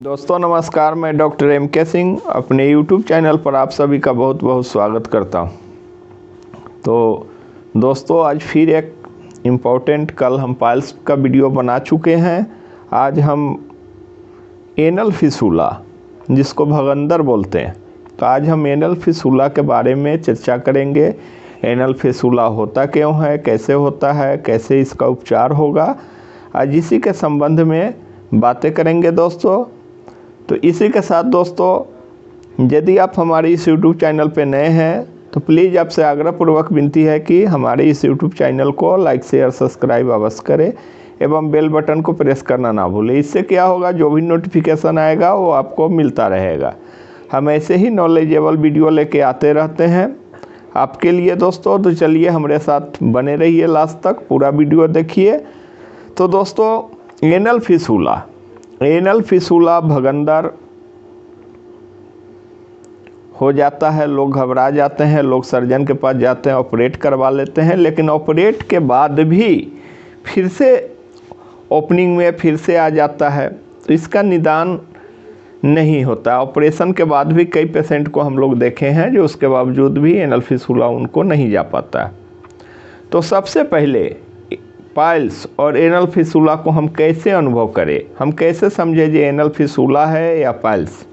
दोस्तों नमस्कार, मैं डॉक्टर M.K. सिंह अपने YouTube चैनल पर आप सभी का बहुत बहुत स्वागत करता हूं। तो दोस्तों आज फिर एक इम्पोर्टेंट, कल हम पाइल्स का वीडियो बना चुके हैं। आज हम एनल फिसूला, जिसको भगंदर बोलते हैं, तो आज हम एनल फिसूला के बारे में चर्चा करेंगे। एनल फिसूला होता क्यों है, कैसे होता है, कैसे इसका उपचार होगा, आज इसी के संबंध में बातें करेंगे दोस्तों। तो इसी के साथ दोस्तों, यदि आप हमारे इस YouTube चैनल पर नए हैं तो प्लीज़ आपसे आग्रहपूर्वक विनती है कि हमारे इस YouTube चैनल को लाइक शेयर सब्सक्राइब अवश्य करें एवं बेल बटन को प्रेस करना ना भूलें। इससे क्या होगा, जो भी नोटिफिकेशन आएगा वो आपको मिलता रहेगा। हम ऐसे ही नॉलेजेबल वीडियो लेके आते रहते हैं आपके लिए दोस्तों। तो चलिए हमारे साथ बने रहिए, लास्ट तक पूरा वीडियो देखिए। तो दोस्तों एनल फिसूला भगंदर हो जाता है, लोग घबरा जाते हैं, लोग सर्जन के पास जाते हैं, ऑपरेट करवा लेते हैं, लेकिन ऑपरेट के बाद भी फिर से ओपनिंग में फिर से आ जाता है। तो इसका निदान नहीं होता। ऑपरेशन के बाद भी कई पेशेंट को हम लोग देखे हैं जो उसके बावजूद भी एनल फिसूला उनको नहीं जा पाता है। तो सबसे पहले पाइल्स और एनल फिसूला को हम कैसे अनुभव करें, हम कैसे समझें कि एनल फिसूला है या पाइल्स।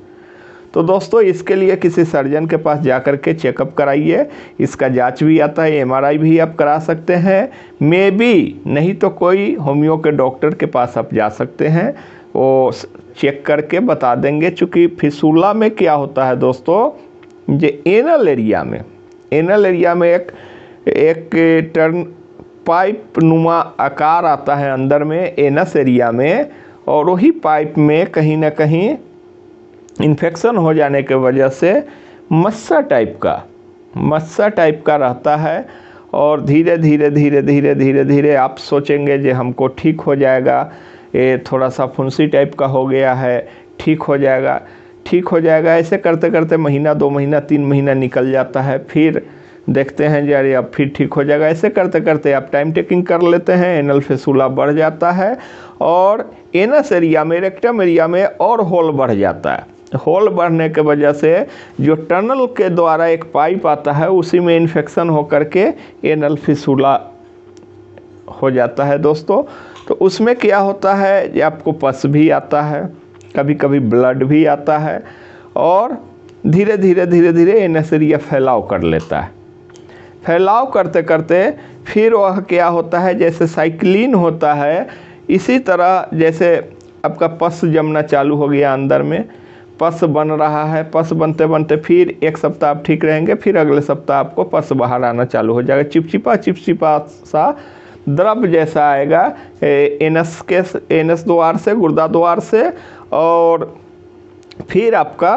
तो दोस्तों इसके लिए किसी सर्जन के पास जाकर के चेकअप कराइए। इसका जांच भी आता है, MRI भी आप करा सकते हैं। मे बी नहीं तो कोई होम्यो के डॉक्टर के पास आप जा सकते हैं, वो चेक करके बता देंगे। चूँकि फिसूला में क्या होता है दोस्तों, ये एनल एरिया में एक टर्न पाइप नुमा आकार आता है अंदर में एनस एरिया में, और वही पाइप में कहीं ना कहीं इन्फेक्शन हो जाने के वजह से मस्सा टाइप का रहता है। और धीरे धीरे आप सोचेंगे कि हमको ठीक हो जाएगा, ये थोड़ा सा फुंसी टाइप का हो गया है, ठीक हो जाएगा। ऐसे करते करते महीना 2 महीना 3 महीना निकल जाता है। फिर देखते हैं यार अब फिर ठीक हो जाएगा। ऐसे करते करते आप टाइम टेकिंग कर लेते हैं, एनल फिसूला बढ़ जाता है और एनस एरिया में, रेक्टम एरिया में और होल बढ़ जाता है। होल बढ़ने के वजह से जो टनल के द्वारा एक पाइप आता है उसी में इन्फेक्शन होकर के एनल फिसूला हो जाता है दोस्तों। तो उसमें क्या होता है, ये आपको पस भी आता है, कभी कभी ब्लड भी आता है, और धीरे धीरे एनस एरिया फैलाव कर लेता है। फैलाव करते करते फिर वह क्या होता है, जैसे साइक्लिन होता है, इसी तरह जैसे आपका पस जमना चालू हो गया, अंदर में पस बन रहा है। पस बनते बनते फिर 1 सप्ताह आप ठीक रहेंगे, फिर अगले सप्ताह आपको पस बाहर आना चालू हो जाएगा। चिपचिपा सा द्रव जैसा आएगा एनस द्वार से, गुर्दा द्वार से, और फिर आपका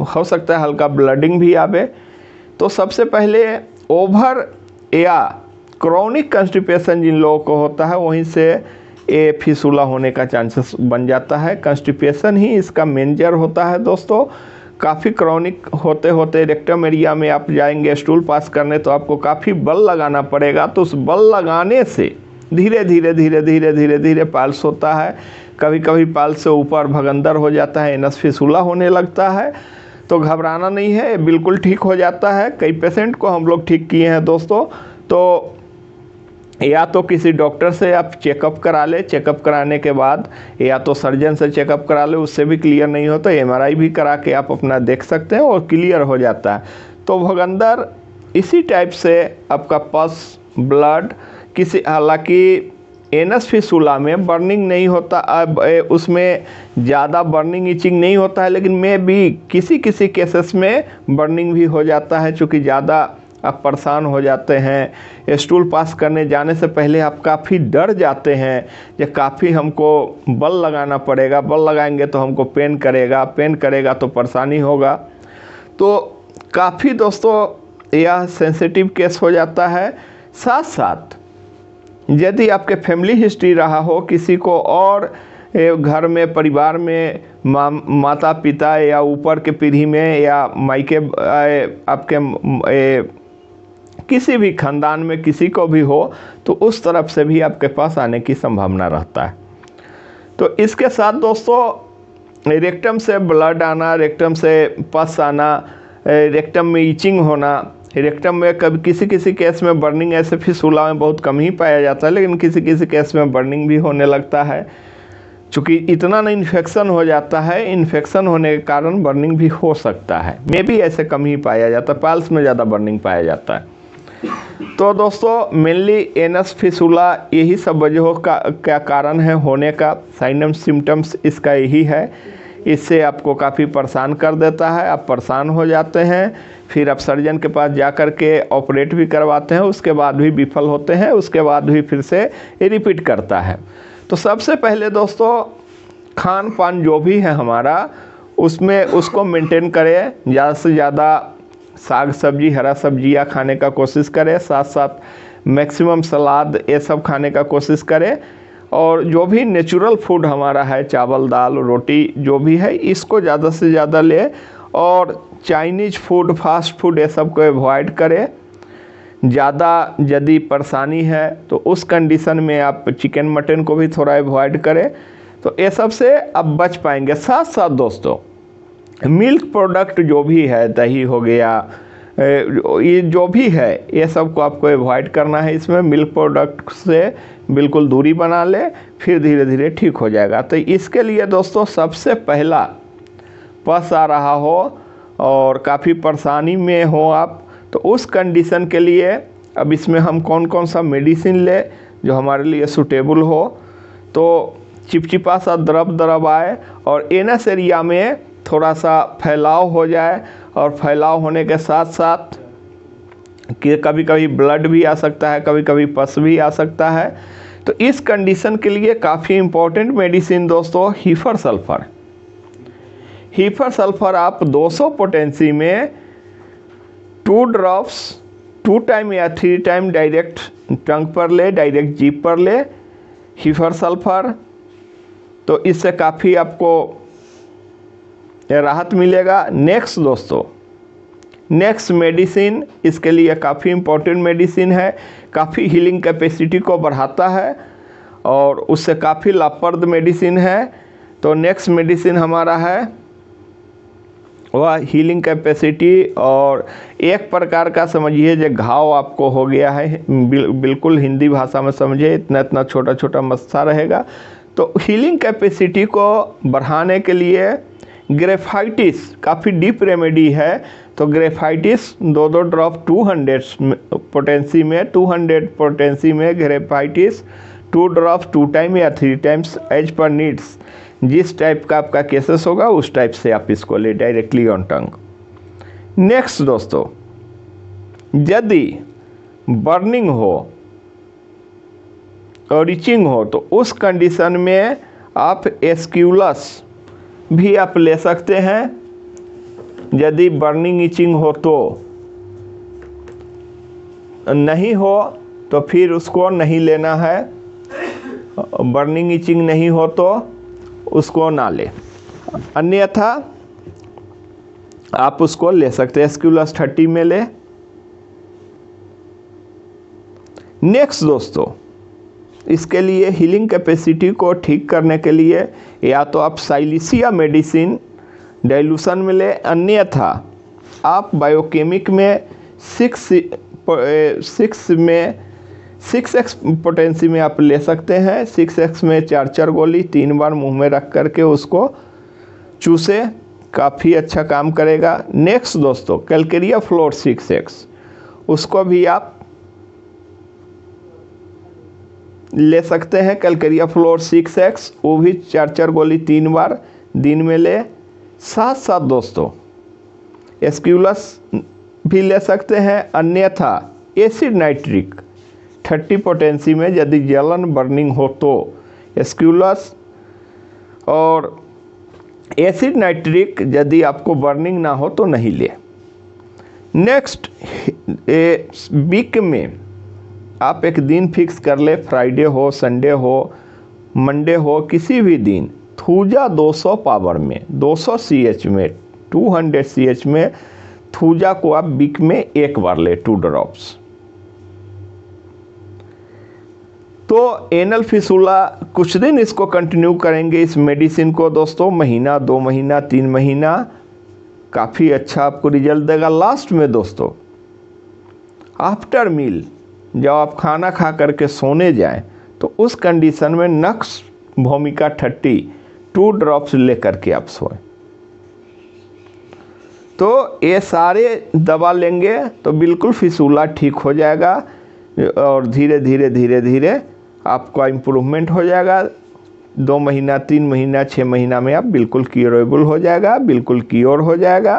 हो सकता है हल्का ब्लडिंग भी आवे। तो सबसे पहले ओवर या क्रॉनिक कंस्टिपेशन जिन लोगों को होता है, वहीं से ये फिसूला होने का चांसेस बन जाता है। कंस्टिपेशन ही इसका मेजर होता है दोस्तों। काफ़ी क्रॉनिक होते होते रेक्टम एरिया में आप जाएंगे स्टूल पास करने, तो आपको काफ़ी बल लगाना पड़ेगा। तो उस बल लगाने से धीरे धीरे पाइल्स होता है। कभी कभी पाइल्स से ऊपर भगंदर हो जाता है, एनस फिसूला होने लगता है। तो घबराना नहीं है, बिल्कुल ठीक हो जाता है। कई पेशेंट को हम लोग ठीक किए हैं दोस्तों। तो या तो किसी डॉक्टर से आप चेकअप करा ले, चेकअप कराने के बाद या तो सर्जन से चेकअप करा ले, उससे भी क्लियर नहीं हो तो MRI भी करा के आप अपना देख सकते हैं और क्लियर हो जाता है। तो भगंदर इसी टाइप से आपका पस, ब्लड, हालांकि एनस फिसूला में बर्निंग नहीं होता, अब उसमें ज़्यादा बर्निंग इचिंग नहीं होता है, लेकिन में भी किसी केसेस में बर्निंग भी हो जाता है। चूँकि ज़्यादा आप परेशान हो जाते हैं, स्टूल पास करने जाने से पहले आप काफ़ी डर जाते हैं कि काफ़ी हमको बल लगाना पड़ेगा, बल लगाएंगे तो हमको पेन करेगा तो परेशानी होगा। तो काफ़ी दोस्तों यह सेंसिटिव केस हो जाता है। साथ साथ यदि आपके फैमिली हिस्ट्री रहा हो, किसी को और घर में, परिवार में, माता पिता या ऊपर के पीढ़ी में या मायके आपके किसी भी खानदान में किसी को भी हो, तो उस तरफ से भी आपके पास आने की संभावना रहता है। तो इसके साथ दोस्तों रेक्टम से ब्लड आना, रेक्टम से पस आना, रेक्टम में ईचिंग होना, रेक्टम में कभी किसी किसी केस में बर्निंग, ऐसे फिसूला में बहुत कम ही पाया जाता है, लेकिन किसी किसी केस में बर्निंग भी होने लगता है। चूँकि इतना ना इन्फेक्शन हो जाता है, इन्फेक्शन होने के कारण बर्निंग भी हो सकता है, मे भी ऐसे कम ही पाया जाता है, पाल्स में ज़्यादा बर्निंग पाया जाता है। तो दोस्तों मेनली एनस फिसूला यही सब वजहों का क्या कारण है होने का, साइन एंड सिम्टम्स इसका यही है। इससे आपको काफ़ी परेशान कर देता है, आप परेशान हो जाते हैं, फिर आप सर्जन के पास जा कर के ऑपरेट भी करवाते हैं, उसके बाद भी विफल होते हैं, उसके बाद भी फिर से रिपीट करता है। तो सबसे पहले दोस्तों खान पान जो भी है हमारा, उसमें उसको मेंटेन करें, ज़्यादा से ज़्यादा साग सब्जी, हरा सब्जियाँ खाने का कोशिश करें, साथ साथ मैक्सिमम सलाद ये सब खाने का कोशिश करें। और जो भी नेचुरल फूड हमारा है, चावल दाल रोटी जो भी है, इसको ज़्यादा से ज़्यादा ले। और चाइनीज़ फूड, फास्ट फूड ये सब को अवॉइड करें। ज़्यादा यदि परेशानी है तो उस कंडीशन में आप चिकन मटन को भी थोड़ा अवॉइड करें, तो ये सब से आप बच पाएंगे। साथ साथ दोस्तों मिल्क प्रोडक्ट जो भी है, दही हो गया, ये जो भी है, ये सब को आपको अवॉइड करना है। इसमें मिल्क प्रोडक्ट से बिल्कुल दूरी बना ले, फिर धीरे धीरे ठीक हो जाएगा। तो इसके लिए दोस्तों सबसे पहला, पस आ रहा हो और काफ़ी परेशानी में हो आप, तो उस कंडीशन के लिए अब इसमें हम कौन कौन सा मेडिसिन ले जो हमारे लिए सूटेबल हो। तो चिपचिपा सा द्रव आए और एनस एरिया में थोड़ा सा फैलाव हो जाए, और फैलाव होने के साथ साथ कि कभी कभी ब्लड भी आ सकता है, कभी कभी पस भी आ सकता है। तो इस कंडीशन के लिए काफ़ी इम्पोर्टेंट मेडिसिन दोस्तों हीफर सल्फर। हीफर सल्फर आप 200 पोटेंसी में 2 ड्रॉप्स 2 टाइम या 3 टाइम डायरेक्ट टंग पर ले, डायरेक्ट जीभ पर ले हीफर सल्फर। तो इससे काफ़ी आपको राहत मिलेगा। नेक्स्ट दोस्तों, नेक्स्ट मेडिसिन इसके लिए काफ़ी इम्पोर्टेंट मेडिसिन है, काफ़ी हीलिंग कैपेसिटी को बढ़ाता है और उससे काफ़ी लाभप्रद मेडिसिन है। तो नेक्स्ट मेडिसिन हमारा है वह हीलिंग कैपेसिटी, और एक प्रकार का समझिए जो घाव आपको हो गया है, बिल्कुल हिंदी भाषा में समझिए, इतना इतना छोटा छोटा मस्सा रहेगा। तो हीलिंग कैपेसिटी को बढ़ाने के लिए ग्रेफाइटिस काफ़ी डीप रेमेडी है। तो ग्रेफाइटिस 2 ड्रॉप 200 पोटेंसी में, 200 पोटेंसी में ग्रेफाइटिस 2 ड्रॉप 2 टाइम या 3 टाइम्स एज पर नीड्स। जिस टाइप का आपका केसेस होगा उस टाइप से आप इसको ले डायरेक्टली ऑन टंग। नेक्स्ट दोस्तों, यदि बर्निंग हो और इचिंग हो तो उस कंडीशन में आप एस्क्यूलस भी आप ले सकते हैं। यदि बर्निंग इचिंग हो तो, नहीं हो तो फिर उसको नहीं लेना है। बर्निंग इचिंग नहीं हो तो उसको ना ले, अन्यथा आप उसको ले सकते हैं। एस्क्यूलस 30 में ले। नेक्स्ट दोस्तों, इसके लिए हीलिंग कैपेसिटी को ठीक करने के लिए या तो आप साइलिसिया मेडिसिन डाइल्यूशन में ले, अन्यथा आप बायोकेमिक में 6x पोटेंसी में आप ले सकते हैं। 6x में 4 गोली 3 बार मुंह में रख करके उसको चूसे, काफ़ी अच्छा काम करेगा। नेक्स्ट दोस्तों, कैलकेरिया फ्लोर 6x, उसको भी आप ले सकते हैं। कैलकेरिया फ्लोर 6x, वो भी 4 गोली 3 बार दिन में ले। साथ साथ दोस्तों एस्क्यूलस भी ले सकते हैं, अन्यथा एसिड नाइट्रिक 30 पोटेंसी में यदि जलन बर्निंग हो तो एस्क्यूलस, और एसिड नाइट्रिक यदि आपको बर्निंग ना हो तो नहीं ले। नेक्स्ट, वीक में आप एक दिन फिक्स कर ले, फ्राइडे हो, संडे हो, मंडे हो, किसी भी दिन थूजा 200 पावर में, 200 CH में, 200 CH में थूजा को आप वीक में 1 बार ले, 2 ड्रॉप्स। तो एनल फिसूला कुछ दिन इसको कंटिन्यू करेंगे इस मेडिसिन को दोस्तों, महीना 2 महीना 3 महीना, काफ़ी अच्छा आपको रिजल्ट देगा। लास्ट में दोस्तों आफ्टर मील, जब आप खाना खा करके सोने जाएं तो उस कंडीशन में नक्स भूमिका 30 2 ड्रॉप्स लेकर के आप सोएं। तो ये सारे दवा लेंगे तो बिल्कुल फिसूला ठीक हो जाएगा और धीरे धीरे धीरे धीरे आपका इम्प्रूवमेंट हो जाएगा। 2 महीना 3 महीना 6 महीना में आप बिल्कुल क्योरेबल हो जाएगा, बिल्कुल क्योर हो जाएगा।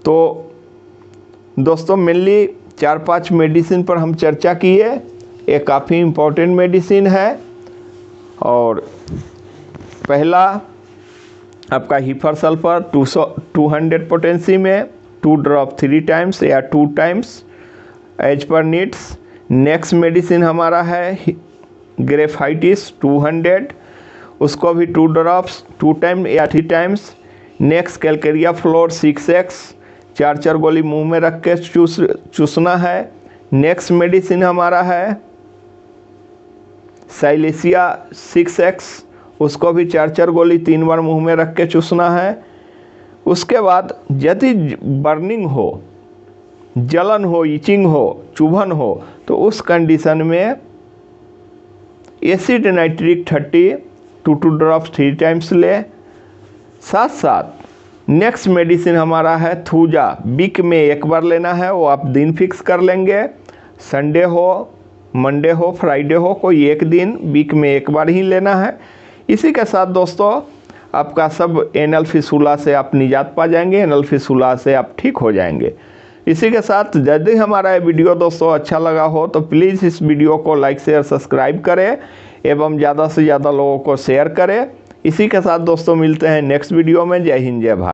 तो दोस्तों मेनली 4-5 मेडिसिन पर हम चर्चा किए, ये काफ़ी इम्पोर्टेंट मेडिसिन है। और पहला आपका हीफर सल्फर 200 पोटेंसी में 2 ड्रॉप 3 टाइम्स या 2 times as per needs. Next medicine हमारा है ग्रेफाइटिस 200, उसको भी 2 ड्रॉप्स 2 टाइम या 3 times. Next Calcarea floor 6x 4 गोली मुंह में रख के चूसना है। नेक्स्ट मेडिसिन हमारा है साइलेसिया 6x, उसको भी 4 गोली 3 बार मुंह में रख के चूसना है। उसके बाद यदि बर्निंग हो, जलन हो, इचिंग हो, चुभन हो, तो उस कंडीशन में एसिड नाइट्रिक 30 2 ड्रॉप्स 3 टाइम्स ले। साथ साथ नेक्स्ट मेडिसिन हमारा है थूजा, वीक में 1 बार लेना है, वो आप दिन फिक्स कर लेंगे, संडे हो, मंडे हो, फ्राइडे हो, कोई एक दिन वीक में 1 बार ही लेना है। इसी के साथ दोस्तों आपका सब एनल फिसूला से आप निजात पा जाएंगे, एनल फिसूला से आप ठीक हो जाएंगे। इसी के साथ यदि हमारा ये वीडियो दोस्तों अच्छा लगा हो तो प्लीज़ इस वीडियो को लाइक शेयर सब्सक्राइब करें एवं ज़्यादा से ज़्यादा लोगों को शेयर करें। इसी के साथ दोस्तों मिलते हैं नेक्स्ट वीडियो में। जय हिंद जय भारत।